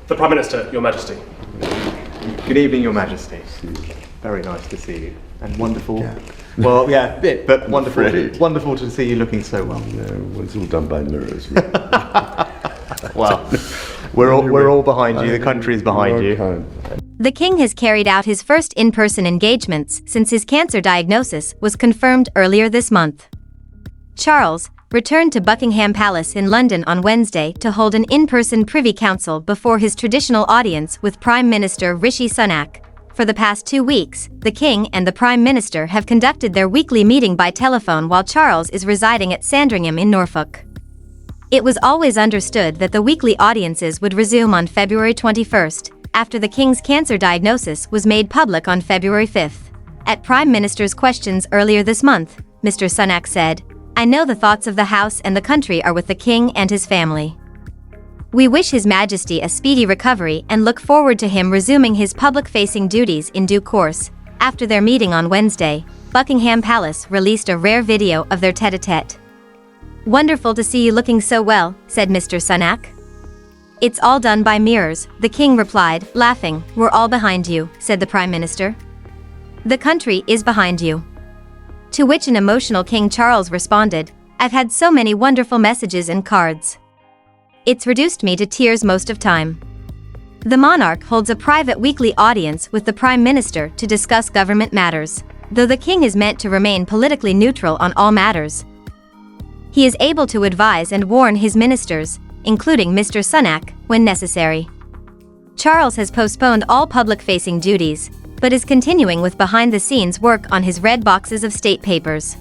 The Prime Minister, Your Majesty. Good evening, Your Majesty. Very nice to see you. And wonderful. Yeah. Well, yeah, but wonderful to see you looking so well. Yeah, well, it's all done by mirrors. Well, we're all behind you. The country is behind you. The King has carried out his first in-person engagements since his cancer diagnosis was confirmed earlier this month. Charles returned to Buckingham Palace in London on Wednesday to hold an in-person Privy Council before his traditional audience with Prime Minister Rishi Sunak. For the past 2 weeks, the King and the Prime Minister have conducted their weekly meeting by telephone while Charles is residing at Sandringham in Norfolk. It was always understood that the weekly audiences would resume on February 21st, after the King's cancer diagnosis was made public on February 5th. At Prime Minister's questions earlier this month, Mr. Sunak said, "I know the thoughts of the House and the country are with the King and his family. We wish His Majesty a speedy recovery and look forward to him resuming his public-facing duties in due course." After their meeting on Wednesday, Buckingham Palace released a rare video of their tête-à-tête. "Wonderful to see you looking so well," said Mr. Sunak. "It's all done by mirrors," the King replied, laughing. "We're all behind you," said the Prime Minister. "The country is behind you." To which an emotional King Charles responded, "I've had so many wonderful messages and cards. It's reduced me to tears most of time." The monarch holds a private weekly audience with the Prime Minister to discuss government matters. Though the King is meant to remain politically neutral on all matters, he is able to advise and warn his ministers, including Mr. Sunak, when necessary. Charles has postponed all public-facing duties, but is continuing with behind-the-scenes work on his red boxes of state papers.